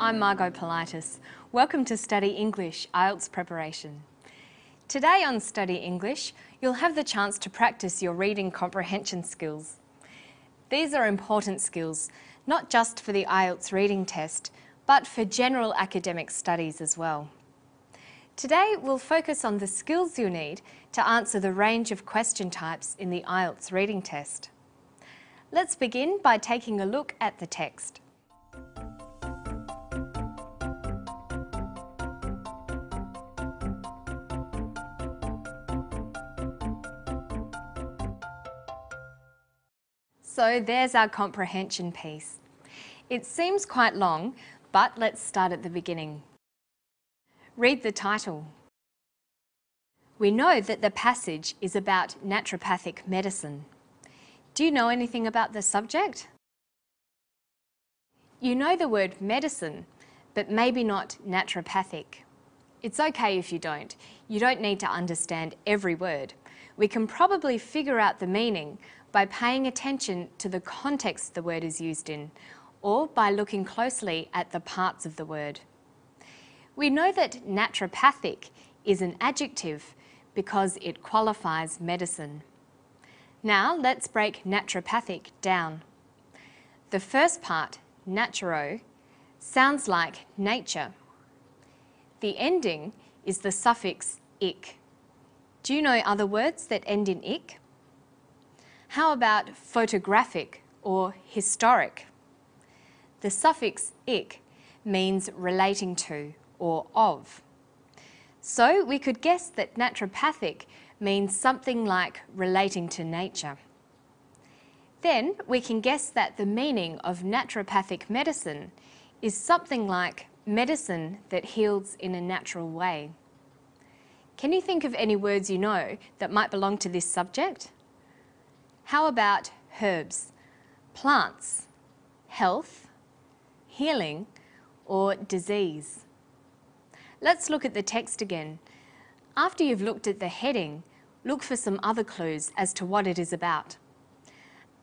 I'm Margot Politis. Welcome to Study English IELTS Preparation. Today on Study English, you'll have the chance to practice your reading comprehension skills. These are important skills, not just for the IELTS reading test, but for general academic studies as well. Today, we'll focus on the skills you need to answer the range of question types in the IELTS reading test. Let's begin by taking a look at the text. So there's our comprehension piece. It seems quite long, but let's start at the beginning. Read the title. We know that the passage is about naturopathic medicine. Do you know anything about the subject? You know the word medicine, but maybe not naturopathic. It's okay if you don't. You don't need to understand every word. We can probably figure out the meaning by paying attention to the context the word is used in, or by looking closely at the parts of the word. We know that naturopathic is an adjective because it qualifies medicine. Now let's break naturopathic down. The first part, naturo, sounds like nature. The ending is the suffix ic. Do you know other words that end in ic? How about photographic or historic? The suffix ic means relating to or of. So we could guess that naturopathic means something like relating to nature. Then we can guess that the meaning of naturopathic medicine is something like medicine that heals in a natural way. Can you think of any words you know that might belong to this subject? How about herbs, plants, health, healing, or disease? Let's look at the text again. After you've looked at the heading, look for some other clues as to what it is about.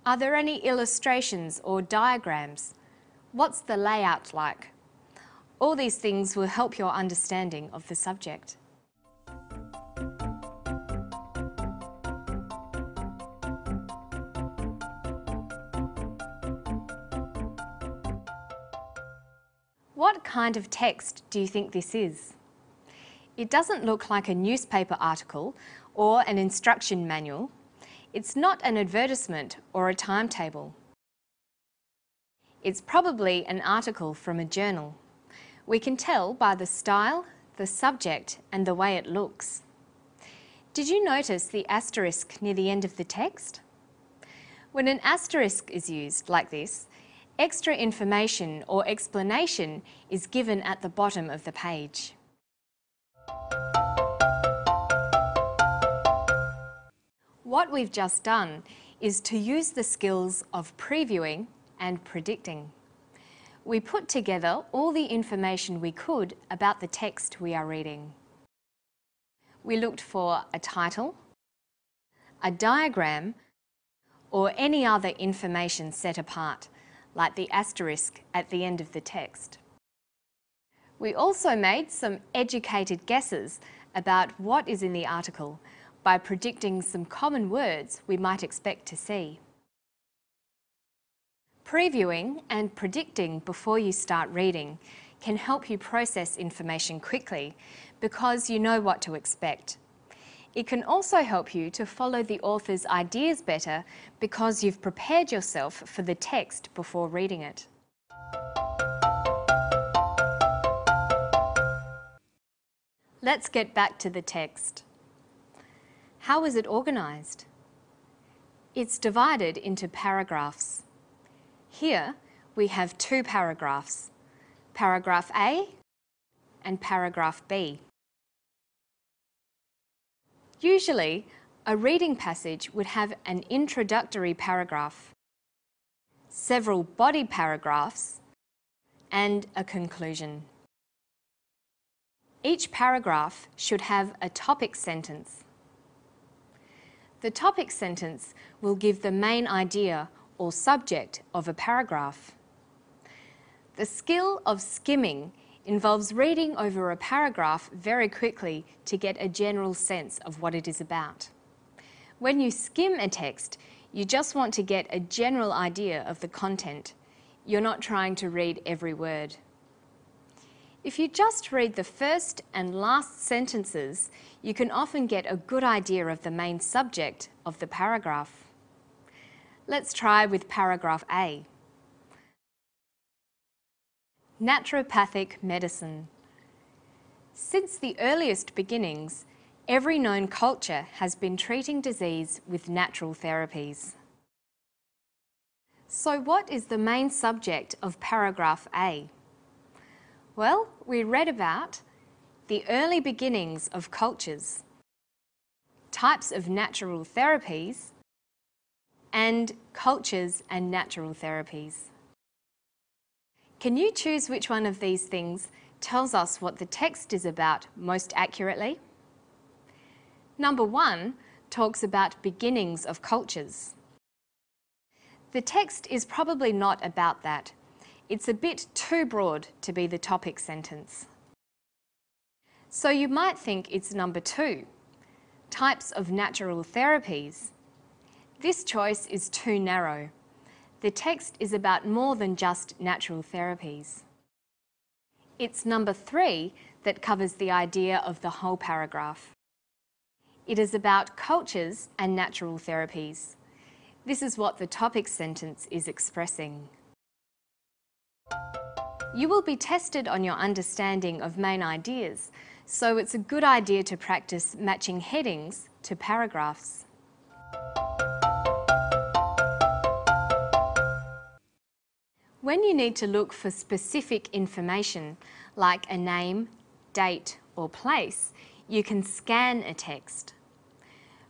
Are there any illustrations or diagrams? What's the layout like? All these things will help your understanding of the subject. What kind of text do you think this is? It doesn't look like a newspaper article or an instruction manual. It's not an advertisement or a timetable. It's probably an article from a journal. We can tell by the style, the subject, and the way it looks. Did you notice the asterisk near the end of the text? When an asterisk is used like this, extra information or explanation is given at the bottom of the page. What we've just done is to use the skills of previewing and predicting. We put together all the information we could about the text we are reading. We looked for a title, a diagram, or any other information set apart, like the asterisk at the end of the text. We also made some educated guesses about what is in the article by predicting some common words we might expect to see. Previewing and predicting before you start reading can help you process information quickly because you know what to expect. It can also help you to follow the author's ideas better because you've prepared yourself for the text before reading it. Let's get back to the text. How is it organised? It's divided into paragraphs. Here we have two paragraphs, paragraph A and paragraph B. Usually, a reading passage would have an introductory paragraph, several body paragraphs, and a conclusion. Each paragraph should have a topic sentence. The topic sentence will give the main idea or subject of a paragraph. The skill of skimming involves reading over a paragraph very quickly to get a general sense of what it is about. When you skim a text, you just want to get a general idea of the content. You're not trying to read every word. If you just read the first and last sentences, you can often get a good idea of the main subject of the paragraph. Let's try with paragraph A. Naturopathic medicine. Since the earliest beginnings, every known culture has been treating disease with natural therapies. So what is the main subject of paragraph A? Well, we read about the early beginnings of cultures, types of natural therapies, and cultures and natural therapies. Can you choose which one of these things tells us what the text is about most accurately? Number 1 talks about beginnings of cultures. The text is probably not about that. It's a bit too broad to be the topic sentence. So you might think it's number 2, types of natural therapies. This choice is too narrow. The text is about more than just natural therapies. It's number 3 that covers the idea of the whole paragraph. It is about cultures and natural therapies. This is what the topic sentence is expressing. You will be tested on your understanding of main ideas, so it's a good idea to practice matching headings to paragraphs. When you need to look for specific information, like a name, date, or place, you can scan a text.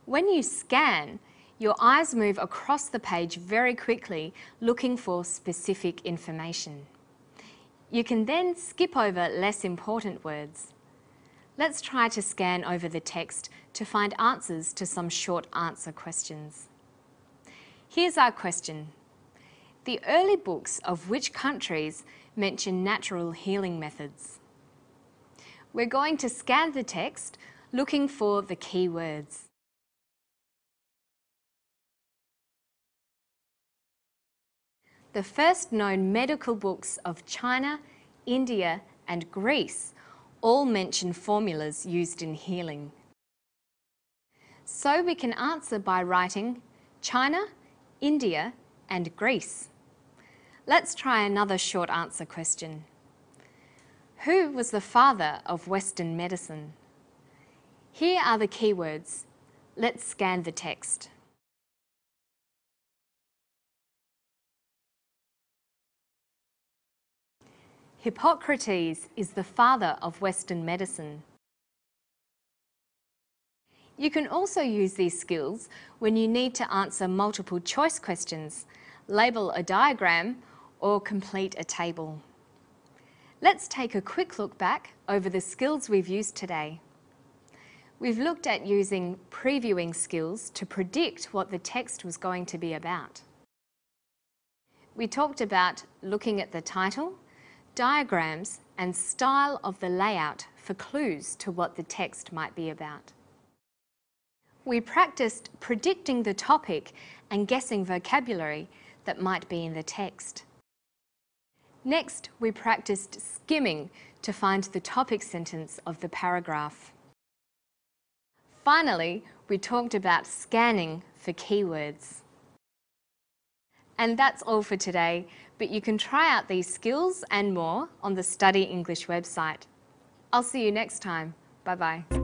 When you scan, your eyes move across the page very quickly, looking for specific information. You can then skip over less important words. Let's try to scan over the text to find answers to some short answer questions. Here's our question. The early books of which countries mention natural healing methods? We're going to scan the text looking for the key words. The first known medical books of China, India, and Greece all mention formulas used in healing. So we can answer by writing China, India, and Greece. Let's try another short answer question. Who was the father of Western medicine? Here are the keywords. Let's scan the text. Hippocrates is the father of Western medicine. You can also use these skills when you need to answer multiple choice questions, label a diagram, or complete a table. Let's take a quick look back over the skills we've used today. We've looked at using previewing skills to predict what the text was going to be about. We talked about looking at the title, diagrams, and style of the layout for clues to what the text might be about. We practiced predicting the topic and guessing vocabulary that might be in the text. Next, we practiced skimming to find the topic sentence of the paragraph. Finally, we talked about scanning for keywords. And that's all for today, but you can try out these skills and more on the Study English website. I'll see you next time. Bye-bye.